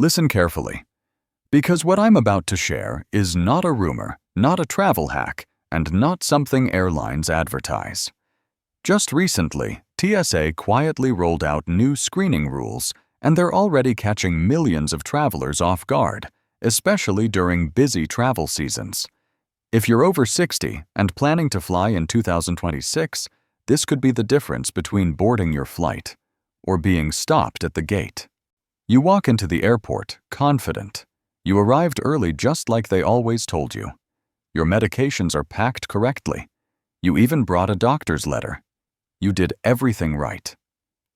Listen carefully, because what I'm about to share is not a rumor, not a travel hack, and not something airlines advertise. Just recently, TSA quietly rolled out new screening rules, and they're already catching millions of travelers off guard, especially during busy travel seasons. If you're over 60 and planning to fly in 2026, this could be the difference between boarding your flight or being stopped at the gate. You walk into the airport confident. You arrived early just like they always told you. Your medications are packed correctly. You even brought a doctor's letter. You did everything right.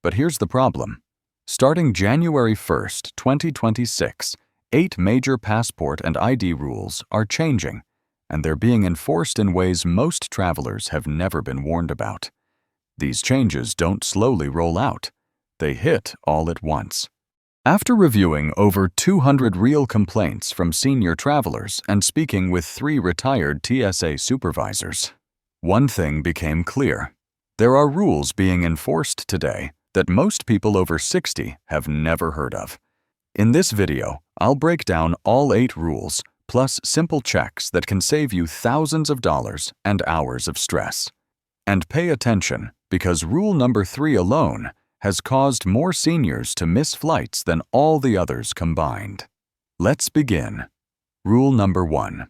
But here's the problem. Starting January 1st, 2026, 8 major passport and ID rules are changing, and they're being enforced in ways most travelers have never been warned about. These changes don't slowly roll out. They hit all at once. After reviewing over 200 real complaints from senior travelers and speaking with 3 retired TSA supervisors, one thing became clear. There are rules being enforced today that most people over 60 have never heard of. In this video, I'll break down all 8 rules, plus simple checks that can save you thousands of dollars and hours of stress. And pay attention, because rule number 3 alone has caused more seniors to miss flights than all the others combined. Let's begin. Rule number 1.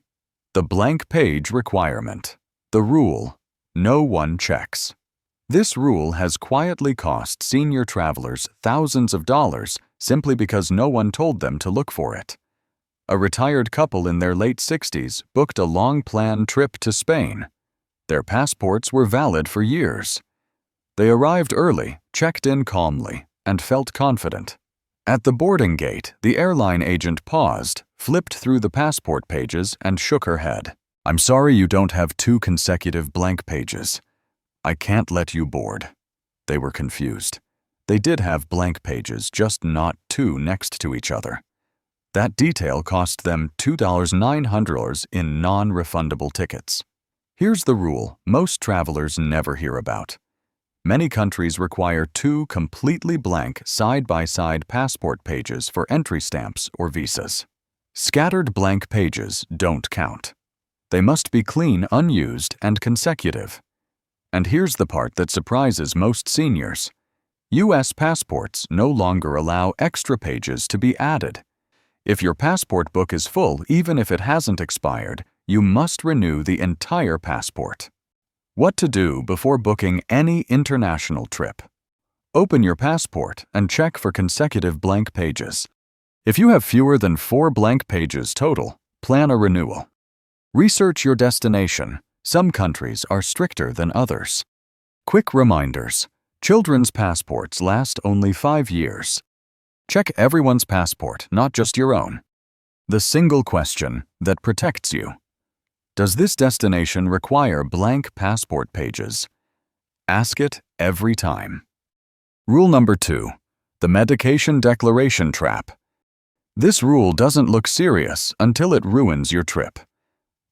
The blank page requirement. The rule: no one checks. This rule has quietly cost senior travelers thousands of dollars simply because no one told them to look for it. A retired couple in their late 60s booked a long-planned trip to Spain. Their passports were valid for years. They arrived early, checked in calmly, and felt confident. At the boarding gate, the airline agent paused, flipped through the passport pages, and shook her head. "I'm sorry you don't have 2 consecutive blank pages. I can't let you board." They were confused. They did have blank pages, just not 2 next to each other. That detail cost them $2,900 in non-refundable tickets. Here's the rule most travelers never hear about. Many countries require 2 completely blank side-by-side passport pages for entry stamps or visas. Scattered blank pages don't count. They must be clean, unused, and consecutive. And here's the part that surprises most seniors. U.S. passports no longer allow extra pages to be added. If your passport book is full, even if it hasn't expired, you must renew the entire passport. What to do before booking any international trip? Open your passport and check for consecutive blank pages. If you have fewer than 4 blank pages total, plan a renewal. Research your destination. Some countries are stricter than others. Quick reminders. Children's passports last only 5 years. Check everyone's passport, not just your own. The single question that protects you. Does this destination require blank passport pages? Ask it every time. Rule number 2. The medication declaration trap. This rule doesn't look serious until it ruins your trip.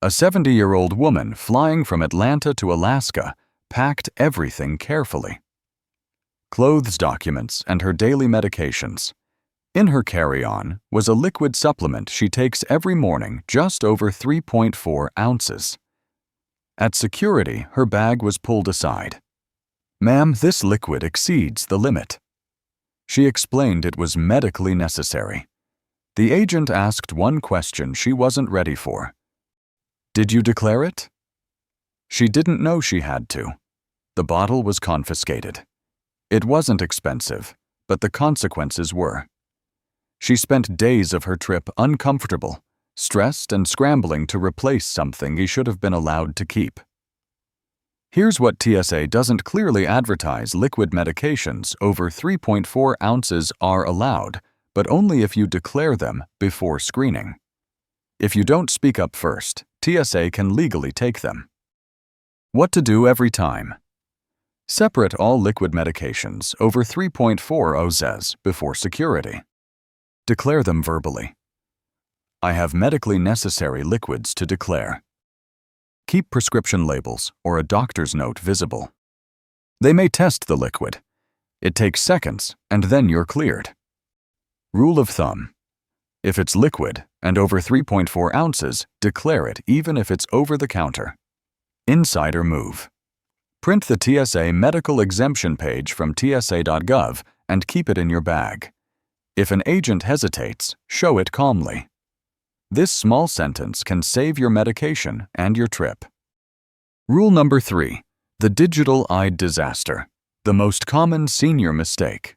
A 70-year-old woman flying from Atlanta to Alaska packed everything carefully. Clothes, documents, and her daily medications. In her carry-on was a liquid supplement she takes every morning, just over 3.4 ounces. At security, her bag was pulled aside. "Ma'am, this liquid exceeds the limit." She explained it was medically necessary. The agent asked one question she wasn't ready for. "Did you declare it?" She didn't know she had to. The bottle was confiscated. It wasn't expensive, but the consequences were. She spent days of her trip uncomfortable, stressed and scrambling to replace something he should have been allowed to keep. Here's what TSA doesn't clearly advertise: liquid medications over 3.4 ounces are allowed, but only if you declare them before screening. If you don't speak up first, TSA can legally take them. What to do every time. Separate all liquid medications over 3.4 ounces before security. Declare them verbally. I have medically necessary liquids to declare. Keep prescription labels or a doctor's note visible. They may test the liquid. It takes seconds, and then you're cleared. Rule of thumb. If it's liquid and over 3.4 ounces, declare it even if it's over the counter. Insider move. Print the TSA medical exemption page from tsa.gov and keep it in your bag. If an agent hesitates, show it calmly. This small sentence can save your medication and your trip. Rule number 3. The digital-eyed disaster. The most common senior mistake.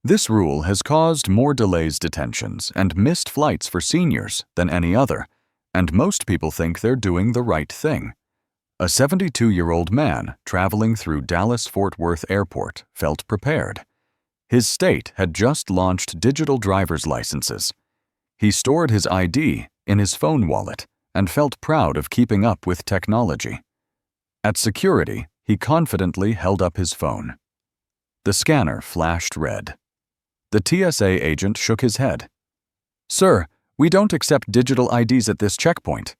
This rule has caused more delays, detentions, and missed flights for seniors than any other, and most people think they're doing the right thing. A 72-year-old man traveling through Dallas-Fort Worth Airport felt prepared. His state had just launched digital driver's licenses. He stored his ID in his phone wallet and felt proud of keeping up with technology. At security, he confidently held up his phone. The scanner flashed red. The TSA agent shook his head. "Sir, we don't accept digital IDs at this checkpoint."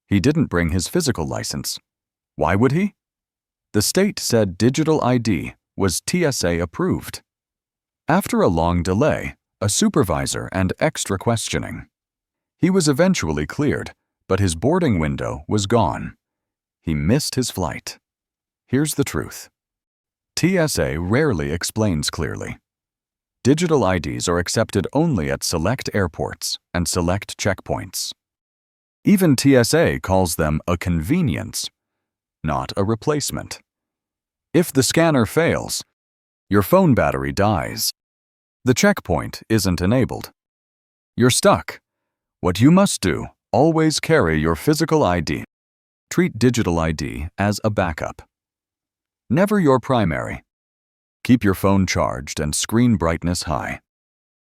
He didn't bring his physical license. Why would he? The state said digital ID was TSA approved. After a long delay, a supervisor and extra questioning. He was eventually cleared, but his boarding window was gone. He missed his flight. Here's the truth. TSA rarely explains clearly. Digital IDs are accepted only at select airports and select checkpoints. Even TSA calls them a convenience, not a replacement. If the scanner fails, your phone battery dies. The checkpoint isn't enabled. You're stuck. What you must do, always carry your physical ID. Treat digital ID as a backup. Never your primary. Keep your phone charged and screen brightness high.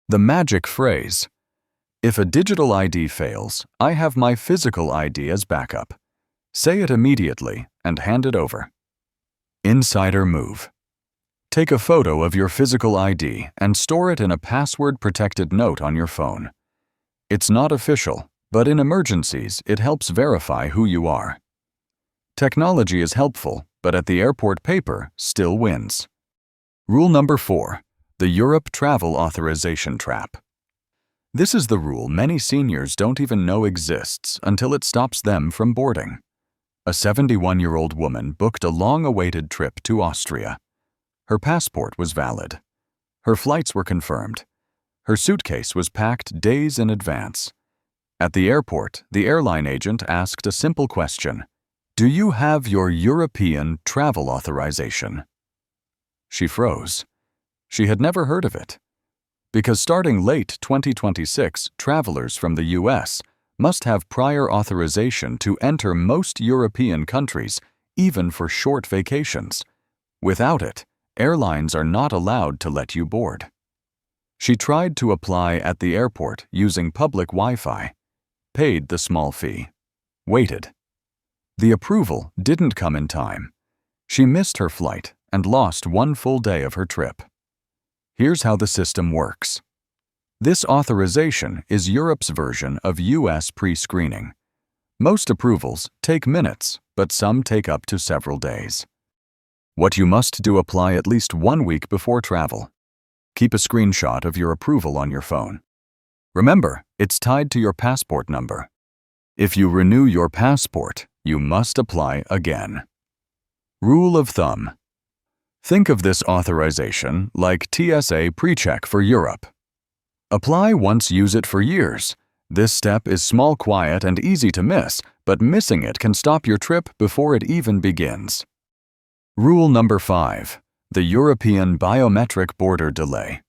The magic phrase, "If a digital ID fails, I have my physical ID as backup." Say it immediately and hand it over. Insider move. Take a photo of your physical ID and store it in a password-protected note on your phone. It's not official, but in emergencies, it helps verify who you are. Technology is helpful, but at the airport, paper still wins. Rule number 4. The Europe Travel Authorization Trap. This is the rule many seniors don't even know exists until it stops them from boarding. A 71-year-old woman booked a long-awaited trip to Austria. Her passport was valid. Her flights were confirmed. Her suitcase was packed days in advance. At the airport, the airline agent asked a simple question: "Do you have your European travel authorization?" She froze. She had never heard of it. Because starting late 2026, travelers from the US must have prior authorization to enter most European countries, even for short vacations. Without it, airlines are not allowed to let you board. She tried to apply at the airport using public Wi-Fi, paid the small fee, waited. The approval didn't come in time. She missed her flight and lost one full day of her trip. Here's how the system works. This authorization is Europe's version of US pre-screening. Most approvals take minutes, but some take up to several days. What you must do: apply at least 1 week before travel. Keep a screenshot of your approval on your phone. Remember, it's tied to your passport number. If you renew your passport, you must apply again. Rule of thumb. Think of this authorization like TSA PreCheck for Europe. Apply once, use it for years. This step is small, quiet, and easy to miss, but missing it can stop your trip before it even begins. Rule number 5. The European Biometric Border Delay.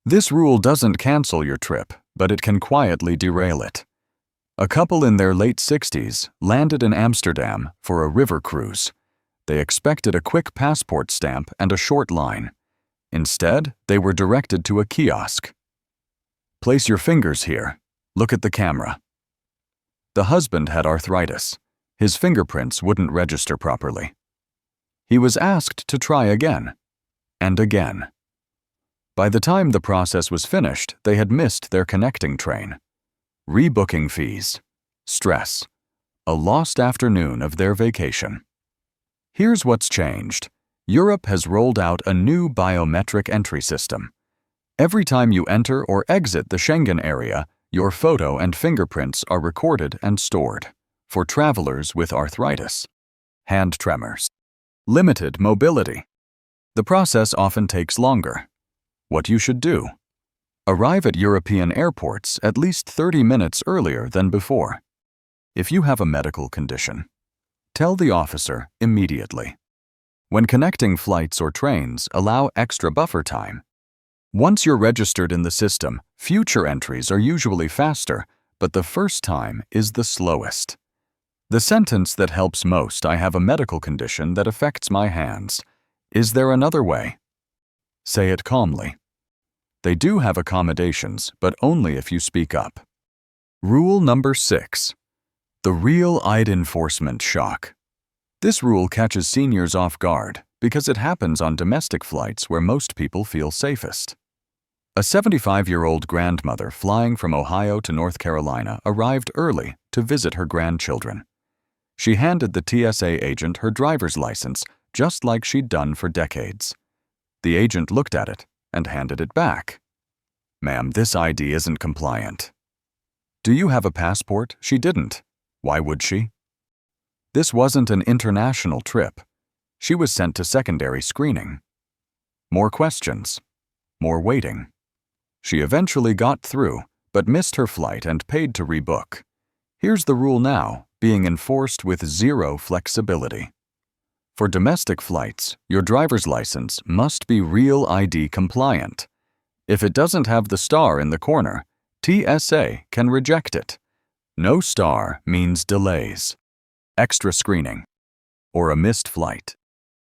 This rule doesn't cancel your trip, but it can quietly derail it. A couple in their late 60s landed in Amsterdam for a river cruise. They expected a quick passport stamp and a short line. Instead, they were directed to a kiosk. Place your fingers here. Look at the camera. The husband had arthritis. His fingerprints wouldn't register properly. He was asked to try again, and again. By the time the process was finished, they had missed their connecting train. Rebooking fees, stress, a lost afternoon of their vacation. Here's what's changed. Europe has rolled out a new biometric entry system. Every time you enter or exit the Schengen area, your photo and fingerprints are recorded and stored. For travelers with arthritis, hand tremors, limited mobility, the process often takes longer. What you should do: arrive at European airports at least 30 minutes earlier than before. If you have a medical condition, tell the officer immediately. When connecting flights or trains, allow extra buffer time. Once you're registered in the system, future entries are usually faster, but the first time is the slowest. The sentence that helps most: I have a medical condition that affects my hands. Is there another way? Say it calmly. They do have accommodations, but only if you speak up. Rule number 6. The real-eyed enforcement shock. This rule catches seniors off guard because it happens on domestic flights where most people feel safest. A 75-year-old grandmother flying from Ohio to North Carolina arrived early to visit her grandchildren. She handed the TSA agent her driver's license, just like she'd done for decades. The agent looked at it and handed it back. "Ma'am, this ID isn't compliant." "Do you have a passport?" She didn't. Why would she? This wasn't an international trip. She was sent to secondary screening. More questions. More waiting. She eventually got through, but missed her flight and paid to rebook. Here's the rule now, being enforced with zero flexibility. For domestic flights, your driver's license must be Real ID compliant. If it doesn't have the star in the corner, TSA can reject it. No star means delays, extra screening, or a missed flight.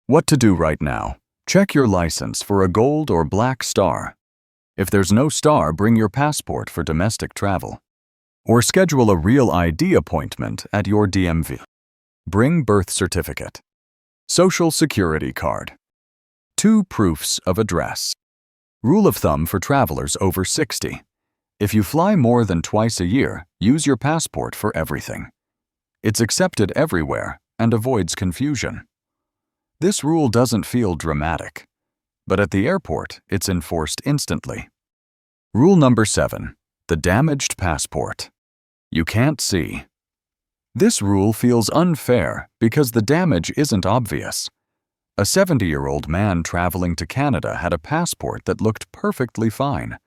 What to do right now? Check your license for a gold or black star. If there's no star, bring your passport for domestic travel. Or schedule a Real ID appointment at your DMV. Bring birth certificate, Social Security card, 2 proofs of address. Rule of thumb for travelers over 60. If you fly more than twice a year, use your passport for everything. It's accepted everywhere and avoids confusion. This rule doesn't feel dramatic, but at the airport, it's enforced instantly. Rule number 7. The damaged passport. You can't see. This rule feels unfair because the damage isn't obvious. A 70-year-old man traveling to Canada had a passport that looked perfectly fine.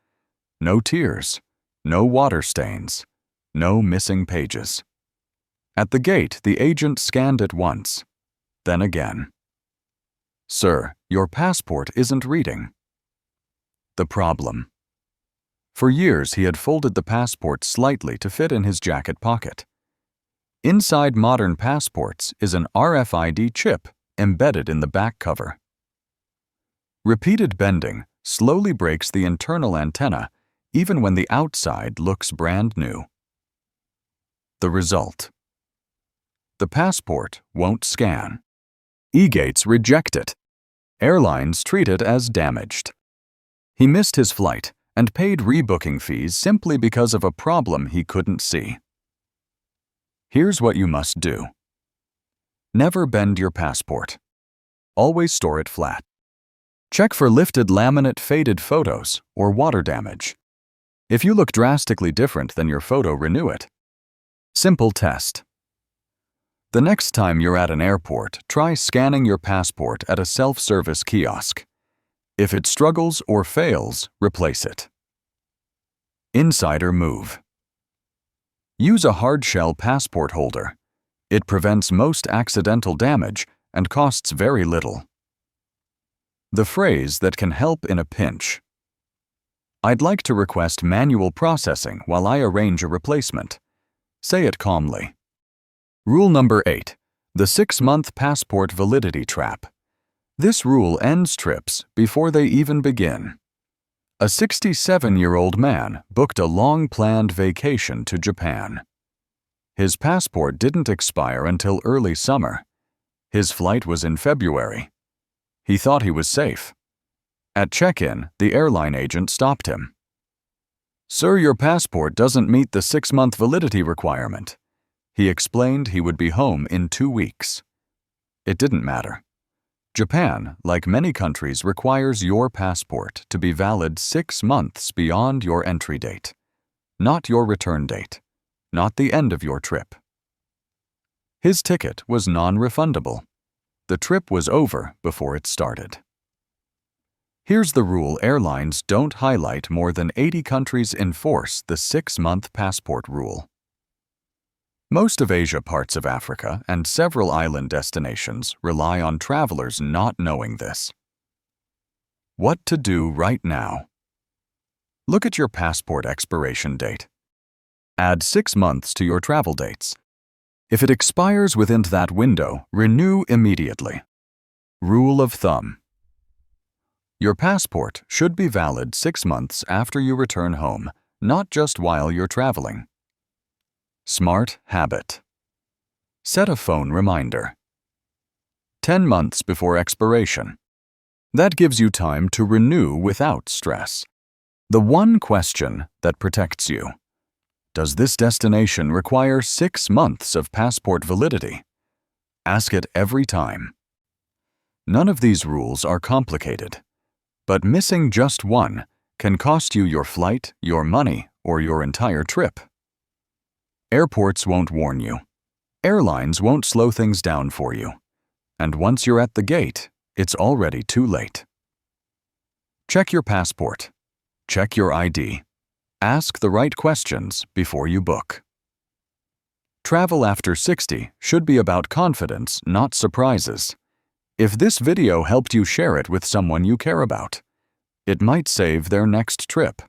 No tears, no water stains, no missing pages. At the gate, the agent scanned it once, then again. "Sir, your passport isn't reading." The problem. For years, he had folded the passport slightly to fit in his jacket pocket. Inside modern passports is an RFID chip embedded in the back cover. Repeated bending slowly breaks the internal antenna, even when the outside looks brand new. The result: the passport won't scan. E-gates reject it. Airlines treat it as damaged. He missed his flight and paid rebooking fees simply because of a problem he couldn't see. Here's what you must do. Never bend your passport. Always store it flat. Check for lifted laminate faded photos or water damage. If you look drastically different than your photo, renew it. Simple test. The next time you're at an airport, try scanning your passport at a self-service kiosk. If it struggles or fails, replace it. Insider move. Use a hard-shell passport holder. It prevents most accidental damage and costs very little. The phrase that can help in a pinch. I'd like to request manual processing while I arrange a replacement. Say it calmly. Rule number 8. The 6-month passport validity trap. This rule ends trips before they even begin. A 67-year-old man booked a long-planned vacation to Japan. His passport didn't expire until early summer. His flight was in February. He thought he was safe. At check-in, the airline agent stopped him. "Sir, your passport doesn't meet the 6-month validity requirement." He explained he would be home in 2 weeks. It didn't matter. Japan, like many countries, requires your passport to be valid 6 months beyond your entry date, not your return date, not the end of your trip. His ticket was non-refundable. The trip was over before it started. Here's the rule: airlines don't highlight. More than 80 countries enforce the 6-month passport rule. Most of Asia, parts of Africa, and several island destinations rely on travelers not knowing this. What to do right now? Look at your passport expiration date. Add 6 months to your travel dates. If it expires within that window, renew immediately. Rule of thumb: your passport should be valid 6 months after you return home, not just while you're traveling. Smart habit: set a phone reminder. 10 months before expiration. That gives you time to renew without stress. The one question that protects you: does this destination require 6 months of passport validity? Ask it every time. None of these rules are complicated, but missing just one can cost you your flight, your money, or your entire trip. Airports won't warn you. Airlines won't slow things down for you. And once you're at the gate, it's already too late. Check your passport. Check your ID. Ask the right questions before you book. Travel after 60 should be about confidence, not surprises. If this video helped you, share it with someone you care about. It might save their next trip.